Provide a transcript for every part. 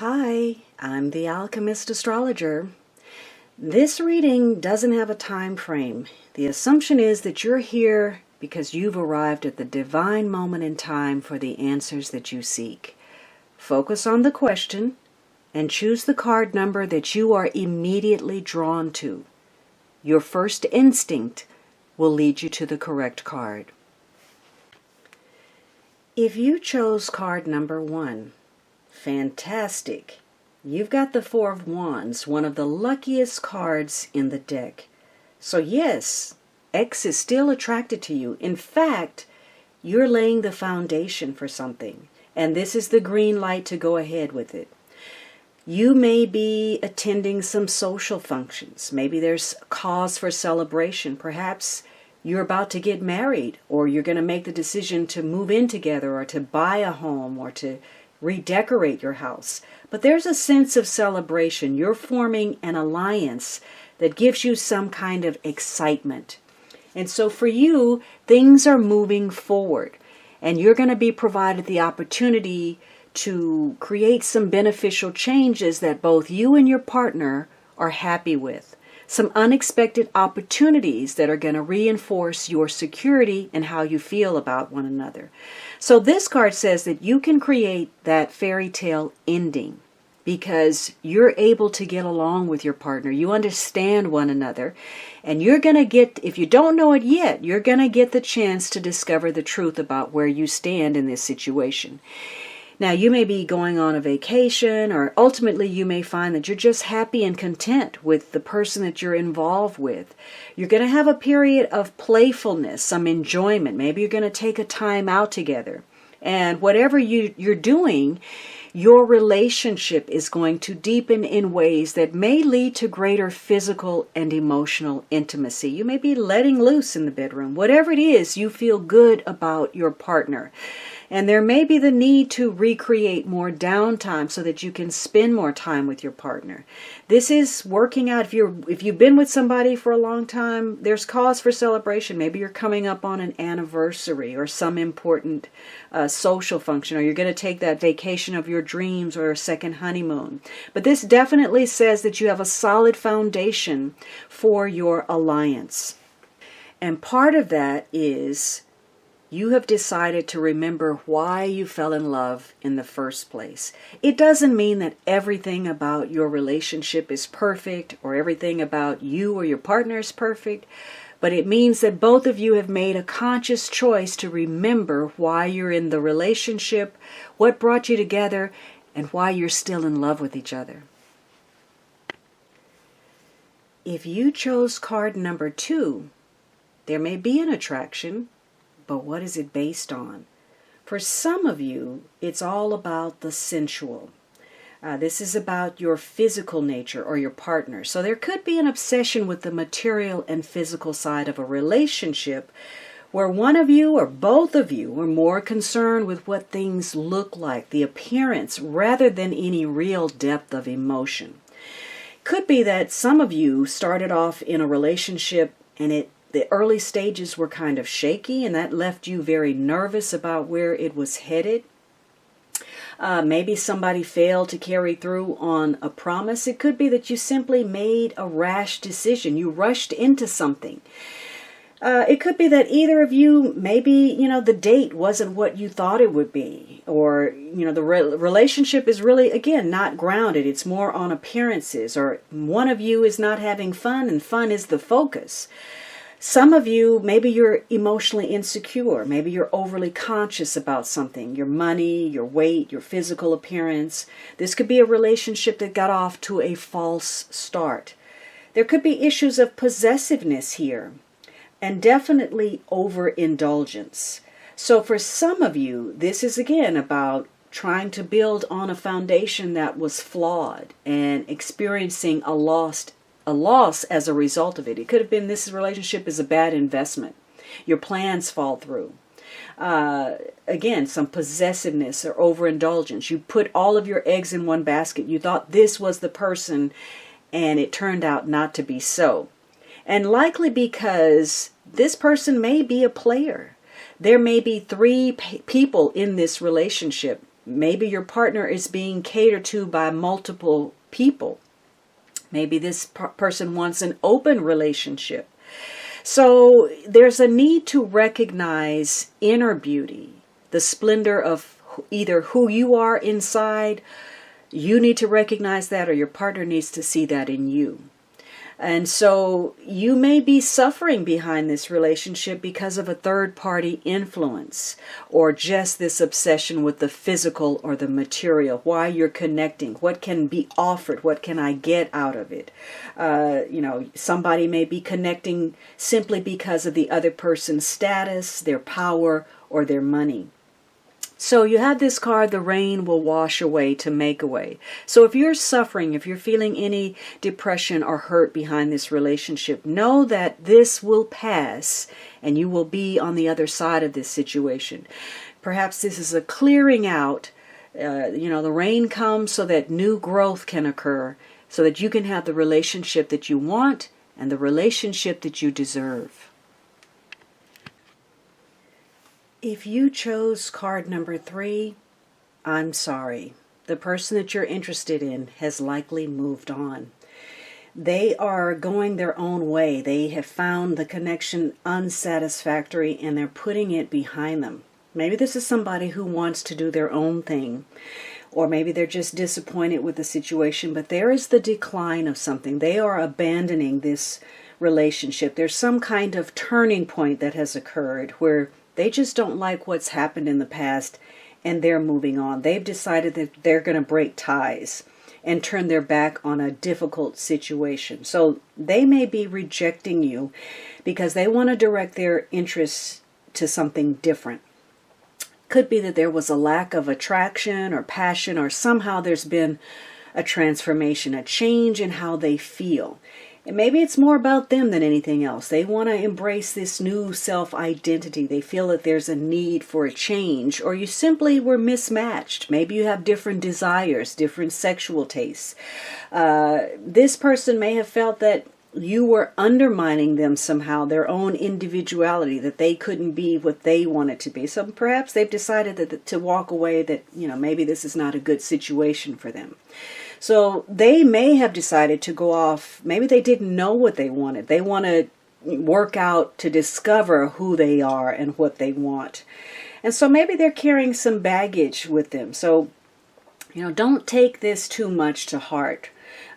Hi, I'm the Alchemist Astrologer. This reading doesn't have a time frame. The assumption is that you're here because you've arrived at the divine moment in time for the answers that you seek. Focus on the question and choose the card number that you are immediately drawn to. Your first instinct will lead you to the correct card. If you chose card number 1, fantastic. You've got the Four of Wands, one of the luckiest cards in the deck. So yes, X is still attracted to you. In fact, you're laying the foundation for something, and this is the green light to go ahead with it. You may be attending some social functions. Maybe there's cause for celebration. Perhaps you're about to get married, or you're going to make the decision to move in together, or to buy a home, or to redecorate your house. But there's a sense of celebration. You're forming an alliance that gives you some kind of excitement. And so for you, things are moving forward, and you're going to be provided the opportunity to create some beneficial changes that both you and your partner are happy with. Some unexpected opportunities that are going to reinforce your security and how you feel about one another. So this card says that you can create that fairy tale ending because you're able to get along with your partner. You understand one another, and you're going to get, if you don't know it yet, you're going to get the chance to discover the truth about where you stand in this situation. Now, you may be going on a vacation, or ultimately you may find that you're just happy and content with the person that you're involved with. You're going to have a period of playfulness, some enjoyment. Maybe you're going to take a time out together. And whatever you're doing, your relationship is going to deepen in ways that may lead to greater physical and emotional intimacy. You may be letting loose in the bedroom. Whatever it is, you feel good about your partner. And there may be the need to recreate more downtime so that you can spend more time with your partner. This is working out. If you've been with somebody for a long time, there's cause for celebration. Maybe you're coming up on an anniversary or some important social function, or you're going to take that vacation of your dreams or a second honeymoon. But this definitely says that you have a solid foundation for your alliance. And part of that is you have decided to remember why you fell in love in the first place. It doesn't mean that everything about your relationship is perfect, or everything about you or your partner is perfect, but it means that both of you have made a conscious choice to remember why you're in the relationship, what brought you together, and why you're still in love with each other. If you chose card number 2, there may be an attraction, but what is it based on? For some of you, it's all about the sensual. This is about your physical nature or your partner. So there could be an obsession with the material and physical side of a relationship where one of you or both of you are more concerned with what things look like, the appearance, rather than any real depth of emotion. Could be that some of you started off in a relationship and the early stages were kind of shaky, and that left you very nervous about where it was headed. Maybe somebody failed to carry through on a promise. It could be that you simply made a rash decision. You rushed into something. It could be that either of you, maybe, the date wasn't what you thought it would be. Or, the relationship is really, again, not grounded. It's more on appearances. Or one of you is not having fun, and fun is the focus. Some of you, maybe you're emotionally insecure. Maybe you're overly conscious about something. Your money, your weight, your physical appearance. This could be a relationship that got off to a false start. There could be issues of possessiveness here, and definitely overindulgence. So for some of you, this is again about trying to build on a foundation that was flawed and experiencing a loss as a result of it. It could have been this relationship is a bad investment. Your plans fall through. Again, some possessiveness or overindulgence. You put all of your eggs in one basket. You thought this was the person, and it turned out not to be so. And likely because this person may be a player. There may be 3 people in this relationship. Maybe your partner is being catered to by multiple people. Maybe this person wants an open relationship. So there's a need to recognize inner beauty, the splendor of either who you are inside. You need to recognize that, or your partner needs to see that in you. And so you may be suffering behind this relationship because of a third-party influence, or just this obsession with the physical or the material. Why you're connecting, what can be offered, what can I get out of it? Somebody may be connecting simply because of the other person's status, their power, or their money. So you have this card, the rain will wash away to make away. So if you're suffering, if you're feeling any depression or hurt behind this relationship, know that this will pass and you will be on the other side of this situation. Perhaps this is a clearing out. The rain comes so that new growth can occur, so that you can have the relationship that you want and the relationship that you deserve. If you chose card number 3, I'm sorry. The person that you're interested in has likely moved on. They are going their own way. They have found the connection unsatisfactory and they're putting it behind them. Maybe this is somebody who wants to do their own thing, or maybe they're just disappointed with the situation, but there is the decline of something. They are abandoning this relationship. There's some kind of turning point that has occurred where they just don't like what's happened in the past and they're moving on. They've decided that they're going to break ties and turn their back on a difficult situation. So they may be rejecting you because they want to direct their interests to something different. Could be that there was a lack of attraction or passion, or somehow there's been a transformation, a change in how they feel. And maybe it's more about them than anything else. They want to embrace this new self-identity. They feel that there's a need for a change, or you simply were mismatched. Maybe you have different desires, different sexual tastes. This person may have felt that you were undermining them somehow, their own individuality, that they couldn't be what they wanted to be. So perhaps they've decided that to walk away, that maybe this is not a good situation for them. So they may have decided to go off. Maybe they didn't know what they wanted. They want to work out to discover who they are and what they want. And so maybe they're carrying some baggage with them. So, don't take this too much to heart.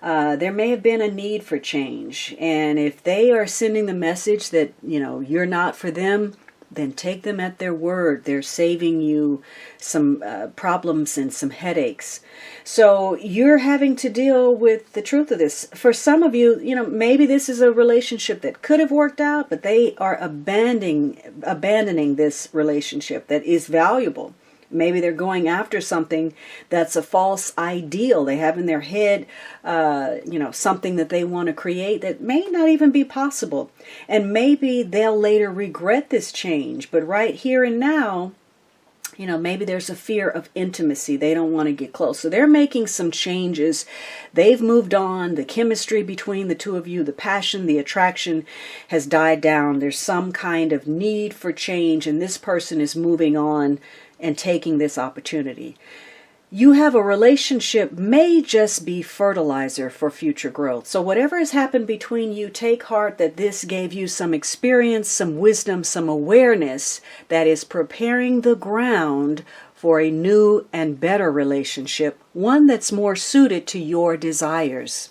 There may have been a need for change. And if they are sending the message that, you're not for them, then take them at their word. They're saving you some problems and some headaches. So you're having to deal with the truth of this. For some of you, maybe this is a relationship that could have worked out, but they are abandoning this relationship that is valuable. Maybe they're going after something that's a false ideal. They have in their head, something that they want to create that may not even be possible. And maybe they'll later regret this change. But right here and now, maybe there's a fear of intimacy. They don't want to get close. So they're making some changes. They've moved on. The chemistry between the two of you, the passion, the attraction has died down. There's some kind of need for change, and this person is moving on and taking this opportunity. You have a relationship may just be fertilizer for future growth. So whatever has happened between you, take heart that this gave you some experience, some wisdom, some awareness that is preparing the ground for a new and better relationship, one that's more suited to your desires.